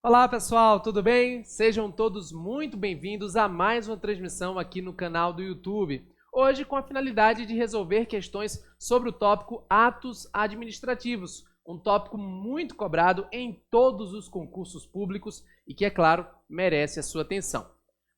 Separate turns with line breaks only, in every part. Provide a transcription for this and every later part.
Olá pessoal, tudo bem? Sejam todos muito bem-vindos a mais uma transmissão aqui no canal do YouTube. Hoje com a finalidade de resolver questões sobre o tópico atos administrativos, um tópico muito cobrado em todos os concursos públicos e que, é claro, merece a sua atenção.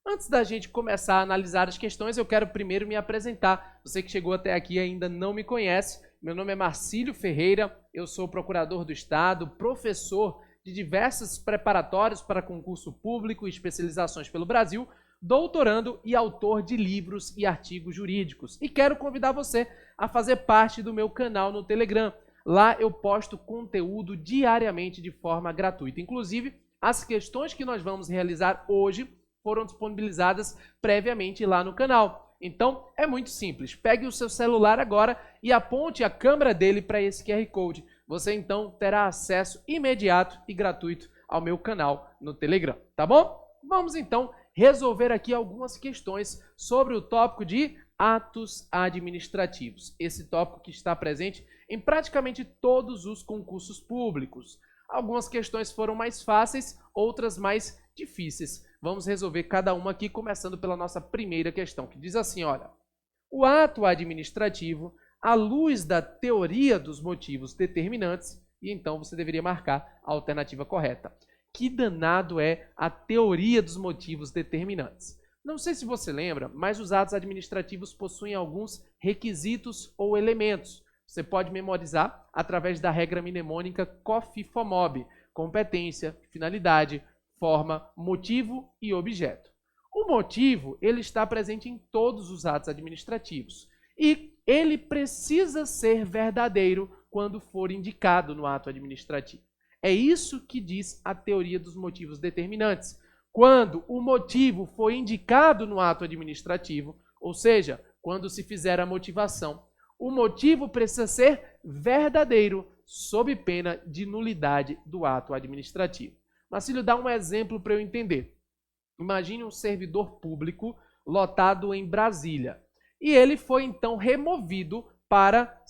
Antes da gente começar a analisar as questões, eu quero primeiro me apresentar. Você que chegou até aqui e ainda não me conhece, meu nome é Marcílio Ferreira, eu sou procurador do Estado, professor de diversos preparatórios para concurso público e especializações pelo Brasil, doutorando e autor de livros e artigos jurídicos. E quero convidar você a fazer parte do meu canal no Telegram. Lá eu posto conteúdo diariamente de forma gratuita. Inclusive, as questões que nós vamos realizar hoje foram disponibilizadas previamente lá no canal. Então, é muito simples. Pegue o seu celular agora e aponte a câmera dele para esse QR Code. Você, então, terá acesso imediato e gratuito ao meu canal no Telegram, tá bom? Vamos, então, resolver aqui algumas questões sobre o tópico de atos administrativos. Esse tópico que está presente em praticamente todos os concursos públicos. Algumas questões foram mais fáceis, outras mais difíceis. Vamos resolver cada uma aqui, começando pela nossa primeira questão, que diz assim, olha, o ato administrativo, à luz da teoria dos motivos determinantes, e então você deveria marcar a alternativa correta. Que danado é a teoria dos motivos determinantes? Não sei se você lembra, mas os atos administrativos possuem alguns requisitos ou elementos. Você pode memorizar através da regra mnemônica COFIFOMOB, competência, finalidade, forma, motivo e objeto. O motivo, ele está presente em todos os atos administrativos e ele precisa ser verdadeiro quando for indicado no ato administrativo. É isso que diz a teoria dos motivos determinantes. Quando o motivo for indicado no ato administrativo, ou seja, quando se fizer a motivação, o motivo precisa ser verdadeiro, sob pena de nulidade do ato administrativo. Marcílio, dá um exemplo para eu entender. Imagine um servidor público lotado em Brasília. E ele foi então removido para,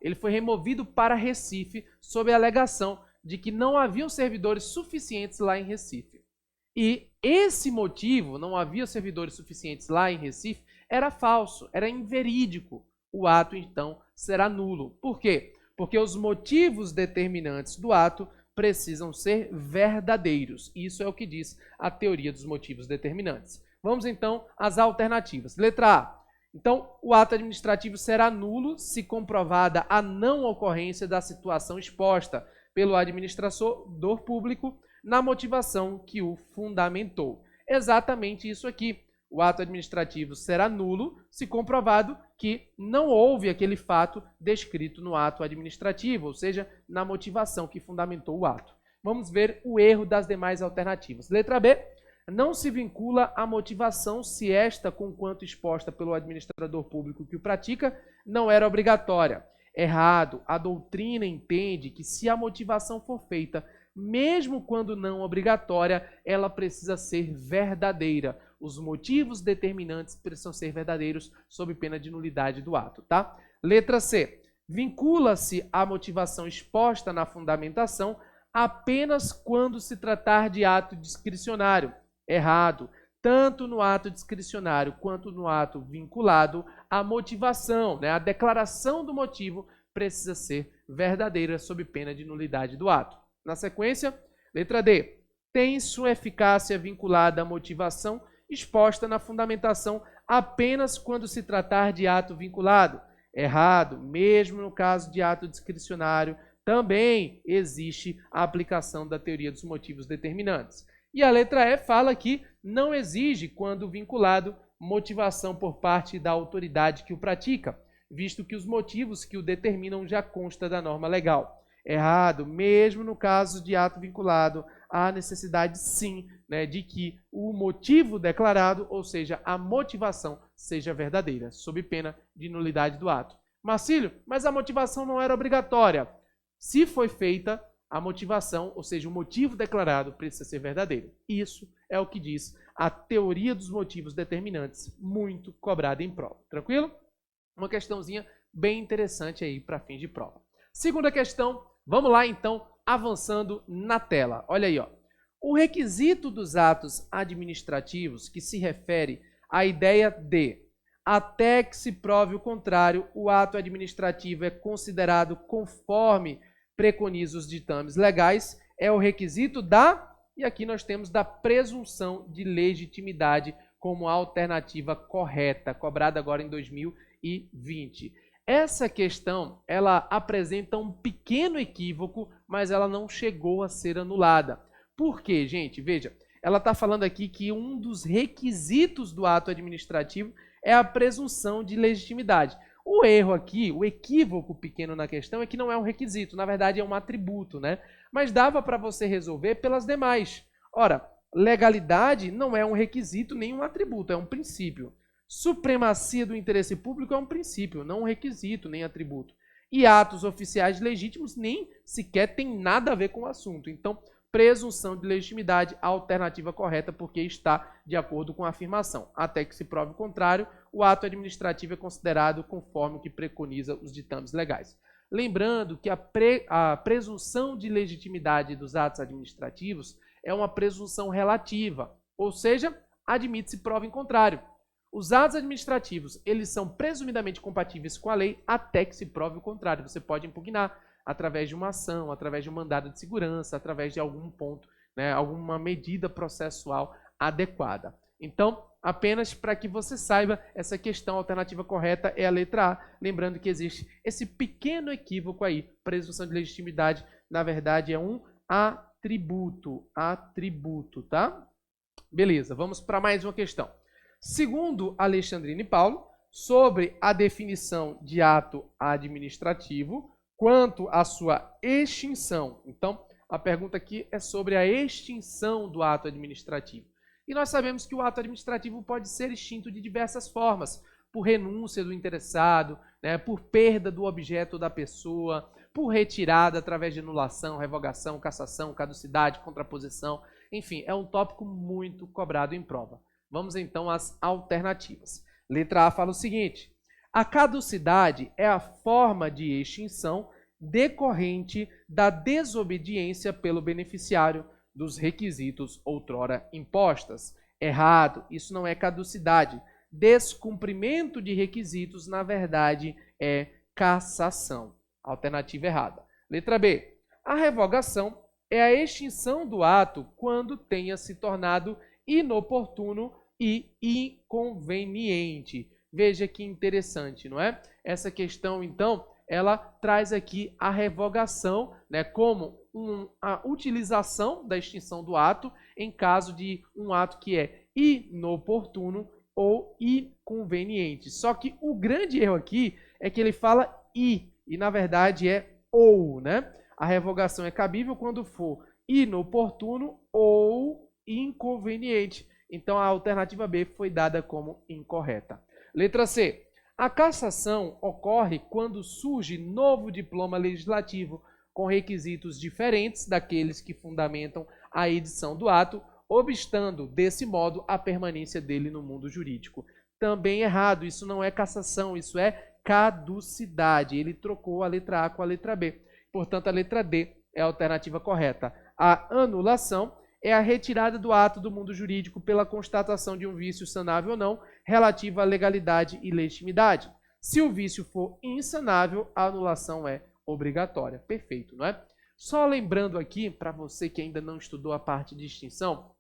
ele foi removido para Recife sob a alegação de que não haviam servidores suficientes lá em Recife. E esse motivo, não havia servidores suficientes lá em Recife, era falso, era inverídico. O ato, então, será nulo. Por quê? Porque os motivos determinantes do ato precisam ser verdadeiros. Isso é o que diz a teoria dos motivos determinantes. Vamos, então, às alternativas. Letra A. Então, o ato administrativo será nulo se comprovada a não ocorrência da situação exposta pelo administrador público na motivação que o fundamentou. Exatamente isso aqui. O ato administrativo será nulo se comprovado que não houve aquele fato descrito no ato administrativo, ou seja, na motivação que fundamentou o ato. Vamos ver o erro das demais alternativas. Letra B. Não se vincula a motivação se esta, conquanto exposta pelo administrador público que o pratica, não era obrigatória. Errado. A doutrina entende que se a motivação for feita, mesmo quando não obrigatória, ela precisa ser verdadeira. Os motivos determinantes precisam ser verdadeiros sob pena de nulidade do ato, tá? Letra C. Vincula-se a motivação exposta na fundamentação apenas quando se tratar de ato discricionário. Errado. Tanto no ato discricionário quanto no ato vinculado, a motivação, a declaração do motivo precisa ser verdadeira sob pena de nulidade do ato. Na sequência, letra D. Tem sua eficácia vinculada à motivação exposta na fundamentação apenas quando se tratar de ato vinculado. Errado. Mesmo no caso de ato discricionário, também existe a aplicação da teoria dos motivos determinantes. E a letra E fala que não exige, quando vinculado, motivação por parte da autoridade que o pratica, visto que os motivos que o determinam já consta da norma legal. Errado. Mesmo no caso de ato vinculado, há necessidade, sim, de que o motivo declarado, ou seja, a motivação, seja verdadeira, sob pena de nulidade do ato. Marcílio, mas a motivação não era obrigatória. Se foi feita, a motivação, ou seja, o motivo declarado, precisa ser verdadeiro. Isso é o que diz a teoria dos motivos determinantes, muito cobrada em prova. Tranquilo? Uma questãozinha bem interessante aí para fins de prova. Segunda questão, vamos lá então, avançando na tela. Olha aí, ó. O requisito dos atos administrativos, que se refere à ideia de, até que se prove o contrário, o ato administrativo é considerado conforme preconiza os ditames legais, é o requisito da, e aqui nós temos da presunção de legitimidade como alternativa correta, cobrada agora em 2020. Essa questão, ela apresenta um pequeno equívoco, mas ela não chegou a ser anulada. Por quê, gente? Veja, ela está falando aqui que um dos requisitos do ato administrativo é a presunção de legitimidade. O erro aqui, o equívoco pequeno na questão é que não é um requisito, na verdade é um atributo, né? Mas dava para você resolver pelas demais. Ora, legalidade não é um requisito nem um atributo, é um princípio. Supremacia do interesse público é um princípio, não um requisito nem atributo. E atos oficiais legítimos nem sequer tem nada a ver com o assunto. Então, presunção de legitimidade, a alternativa correta, porque está de acordo com a afirmação. Até que se prove o contrário, o ato administrativo é considerado conforme o que preconiza os ditames legais. Lembrando que a presunção de legitimidade dos atos administrativos é uma presunção relativa, ou seja, admite-se prova em contrário. Os atos administrativos, eles são presumidamente compatíveis com a lei até que se prove o contrário. Você pode impugnar através de uma ação, através de um mandado de segurança, através de algum ponto, né, alguma medida processual adequada. Então, apenas para que você saiba, essa questão alternativa correta é a letra A, lembrando que existe esse pequeno equívoco aí, presunção de legitimidade, na verdade é um atributo, tá? Beleza, vamos para mais uma questão. Segundo Alexandrino e Paulo, sobre a definição de ato administrativo, quanto à sua extinção. Então, a pergunta aqui é sobre a extinção do ato administrativo. E nós sabemos que o ato administrativo pode ser extinto de diversas formas, por renúncia do interessado, né, por perda do objeto da pessoa, por retirada através de anulação, revogação, cassação, caducidade, contraposição, enfim, é um tópico muito cobrado em prova. Vamos então às alternativas. Letra A fala o seguinte: a caducidade é a forma de extinção decorrente da desobediência pelo beneficiário dos requisitos outrora impostas. Errado, isso não é caducidade. Descumprimento de requisitos, na verdade, é cassação. Alternativa errada. Letra B. A revogação é a extinção do ato quando tenha se tornado inoportuno e inconveniente. Veja que interessante, não é? Essa questão, então, ela traz aqui a revogação, né, como a utilização da extinção do ato em caso de um ato que é inoportuno ou inconveniente. Só que o grande erro aqui é que ele fala e na verdade é ou, né? A revogação é cabível quando for inoportuno ou inconveniente. Então a alternativa B foi dada como incorreta. Letra C. A cassação ocorre quando surge novo diploma legislativo com requisitos diferentes daqueles que fundamentam a edição do ato, obstando, desse modo, a permanência dele no mundo jurídico. Também errado, isso não é cassação, isso é caducidade. Ele trocou a letra A com a letra B. Portanto, a letra D é a alternativa correta. A anulação é a retirada do ato do mundo jurídico pela constatação de um vício sanável ou não, relativa à legalidade e legitimidade. Se o vício for insanável, a anulação é obrigatória. Perfeito, não é? Só lembrando aqui, para você que ainda não estudou a parte de extinção,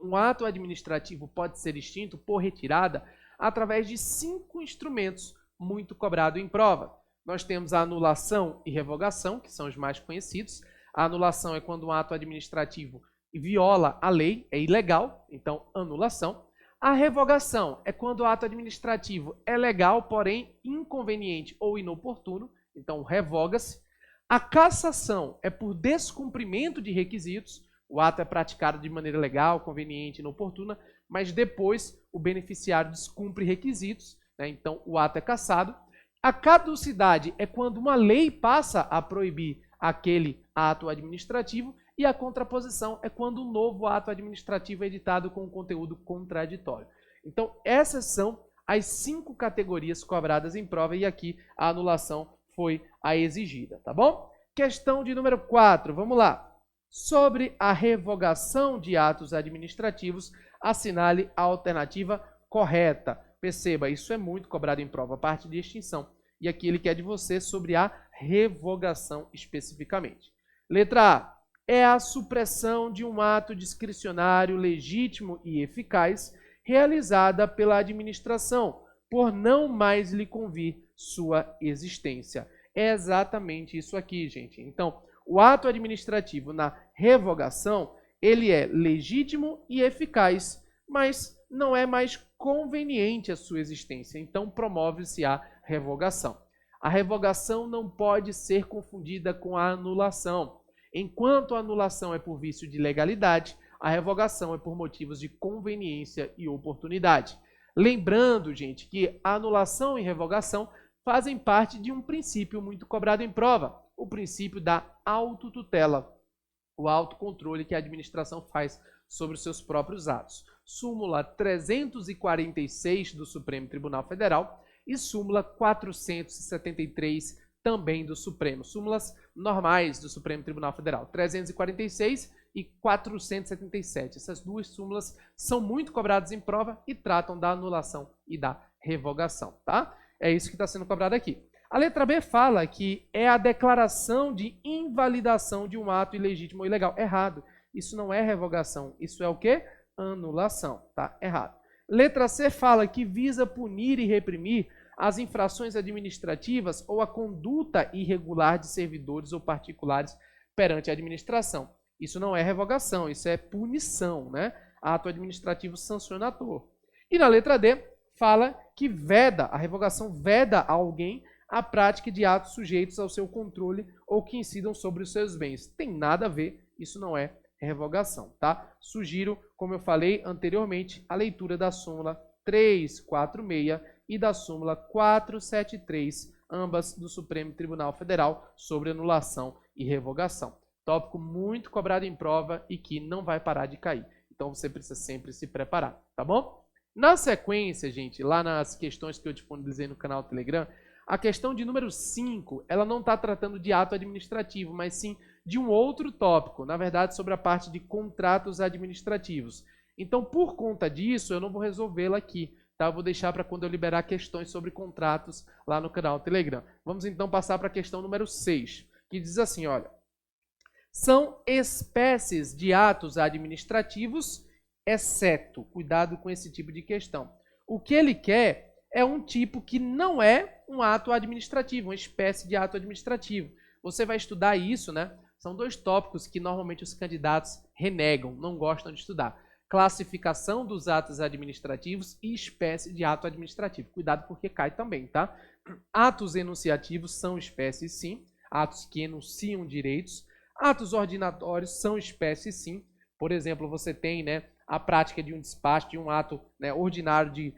um ato administrativo pode ser extinto por retirada através de 5 instrumentos muito cobrados em prova. Nós temos a anulação e revogação, que são os mais conhecidos. A anulação é quando um ato administrativo viola a lei, é ilegal, então anulação. A revogação é quando o ato administrativo é legal, porém inconveniente ou inoportuno, então revoga-se. A cassação é por descumprimento de requisitos, o ato é praticado de maneira legal, conveniente, inoportuna, mas depois o beneficiário descumpre requisitos, né? Então o ato é cassado. A caducidade é quando uma lei passa a proibir aquele ato administrativo, e a contraposição é quando um novo ato administrativo é editado com conteúdo contraditório. Então, essas são as 5 categorias cobradas em prova e aqui a anulação foi a exigida, tá bom? Questão de número 4, vamos lá. Sobre a revogação de atos administrativos, assinale a alternativa correta. Perceba, isso é muito cobrado em prova, a parte de extinção. E aqui ele quer de você sobre a revogação especificamente. Letra A. É a supressão de um ato discricionário legítimo e eficaz realizada pela administração, por não mais lhe convir sua existência. É exatamente isso aqui, gente. Então, o ato administrativo na revogação, ele é legítimo e eficaz, mas não é mais conveniente a sua existência. Então, promove-se a revogação. A revogação não pode ser confundida com a anulação. Enquanto a anulação é por vício de legalidade, a revogação é por motivos de conveniência e oportunidade. Lembrando, gente, que a anulação e revogação fazem parte de um princípio muito cobrado em prova, o princípio da autotutela, o autocontrole que a administração faz sobre os seus próprios atos. Súmula 346 do Supremo Tribunal Federal e súmula 473 também do Supremo. Súmulas normais do Supremo Tribunal Federal, 346 e 477. Essas duas súmulas são muito cobradas em prova e tratam da anulação e da revogação, tá? É isso que está sendo cobrado aqui. A letra B fala que é a declaração de invalidação de um ato ilegítimo ou ilegal. Errado. Isso não é revogação. Isso é o quê? Anulação. Tá? Errado. Letra C fala que visa punir e reprimir as infrações administrativas ou a conduta irregular de servidores ou particulares perante a administração. Isso não é revogação, isso é punição, né? Ato administrativo sancionador. E na letra D fala que veda, a revogação veda a alguém a prática de atos sujeitos ao seu controle ou que incidam sobre os seus bens. Tem nada a ver, isso não é revogação, tá? Sugiro, como eu falei anteriormente, a leitura da súmula 346 e da súmula 473, ambas do Supremo Tribunal Federal, sobre anulação e revogação. Tópico muito cobrado em prova e que não vai parar de cair. Então você precisa sempre se preparar, tá bom? Na sequência, gente, lá nas questões que eu disponibilizei no canal Telegram, a questão de número 5, ela não está tratando de ato administrativo, mas sim de um outro tópico, na verdade, sobre a parte de contratos administrativos. Então, por conta disso, eu não vou resolvê-la aqui, tá? Eu vou deixar para quando eu liberar questões sobre contratos lá no canal Telegram. Vamos então passar para a questão número 6, que diz assim, olha: são espécies de atos administrativos, exceto, cuidado com esse tipo de questão. O que ele quer é um tipo que não é um ato administrativo, uma espécie de ato administrativo. Você vai estudar isso, né? São dois tópicos que normalmente os candidatos renegam, não gostam de estudar. Classificação dos atos administrativos e espécie de ato administrativo. Cuidado porque cai também, tá? Atos enunciativos são espécies sim, atos que enunciam direitos. Atos ordinatórios são espécies sim. Por exemplo, você tem, né, a prática de um despacho, de um ato, né, ordinário de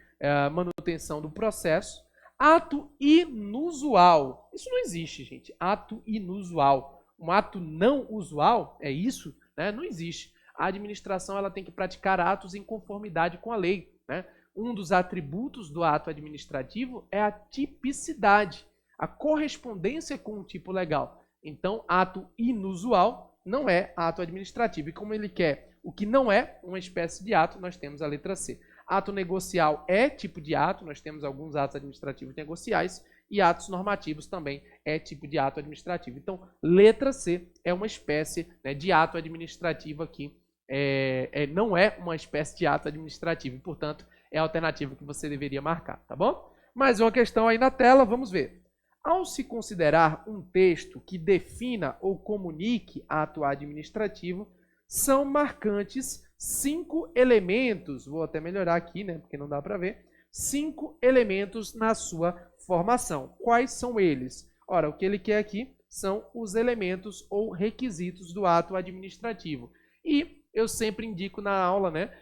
manutenção do processo. Ato inusual. Isso não existe, gente. Ato inusual. Um ato não usual, é isso? Né? Não existe. A administração ela tem que praticar atos em conformidade com a lei, né? Um dos atributos do ato administrativo é a tipicidade, a correspondência com o tipo legal. Então, ato inusual não é ato administrativo. E como ele quer o que não é uma espécie de ato, nós temos a letra C. Ato negocial é tipo de ato, nós temos alguns atos administrativos negociais, e atos normativos também é tipo de ato administrativo. Então, letra C é uma espécie, né, de ato administrativo aqui, não é uma espécie de ato administrativo, e, portanto, é a alternativa que você deveria marcar, tá bom? Mais uma questão aí na tela, vamos ver. Ao se considerar um texto que defina ou comunique ato administrativo, são marcantes 5 elementos, vou até melhorar aqui, né, porque não dá para ver, 5 elementos na sua formação. Quais são eles? Ora, o que ele quer aqui são os elementos ou requisitos do ato administrativo. E eu sempre indico na aula, né,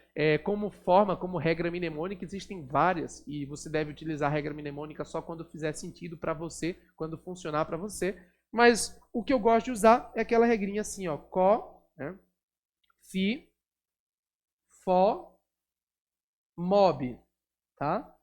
como forma, como regra mnemônica, existem várias, e você deve utilizar a regra mnemônica só quando fizer sentido para você, quando funcionar para você. Mas o que eu gosto de usar é aquela regrinha assim, ó, co, né, fi, fo, mob, tá?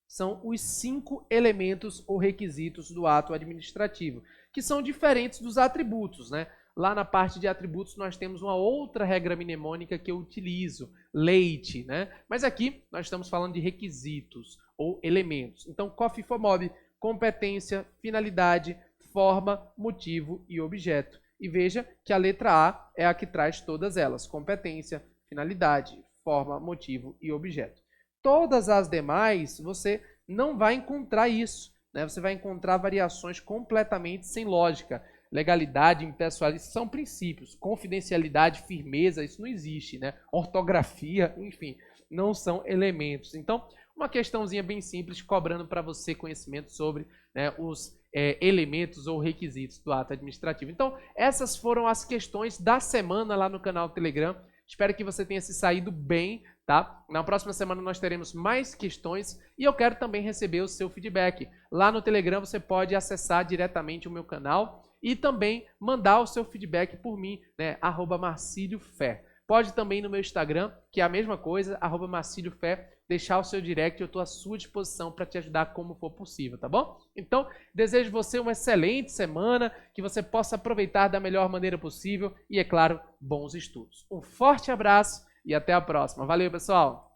São os 5 elementos ou requisitos do ato administrativo, que são diferentes dos atributos, né? lá na parte de atributos nós temos uma outra regra mnemônica que eu utilizo, leite, né? Mas aqui nós estamos falando de requisitos ou elementos. Então, COFIFOMOB, competência, finalidade, forma, motivo e objeto. E veja que a letra A é a que traz todas elas, competência, finalidade, forma, motivo e objeto. Todas as demais, você não vai encontrar isso, né? Você vai encontrar variações completamente sem lógica. Legalidade, impessoalidade, são princípios. Confidencialidade, firmeza, isso não existe, né? Ortografia, enfim, não são elementos. Então, uma questãozinha bem simples, cobrando para você conhecimento sobre, né, os elementos ou requisitos do ato administrativo. Então, essas foram as questões da semana lá no canal do Telegram. Espero que você tenha se saído bem, tá? Na próxima semana nós teremos mais questões e eu quero também receber o seu feedback. Lá no Telegram você pode acessar diretamente o meu canal e também mandar o seu feedback por mim, né? @marciliofer. Pode também no meu Instagram, que é a mesma coisa, @marciliofer, deixar o seu direct, eu estou à sua disposição para te ajudar como for possível, tá bom? Então, desejo você uma excelente semana, que você possa aproveitar da melhor maneira possível e, é claro, bons estudos. Um forte abraço e até a próxima. Valeu, pessoal!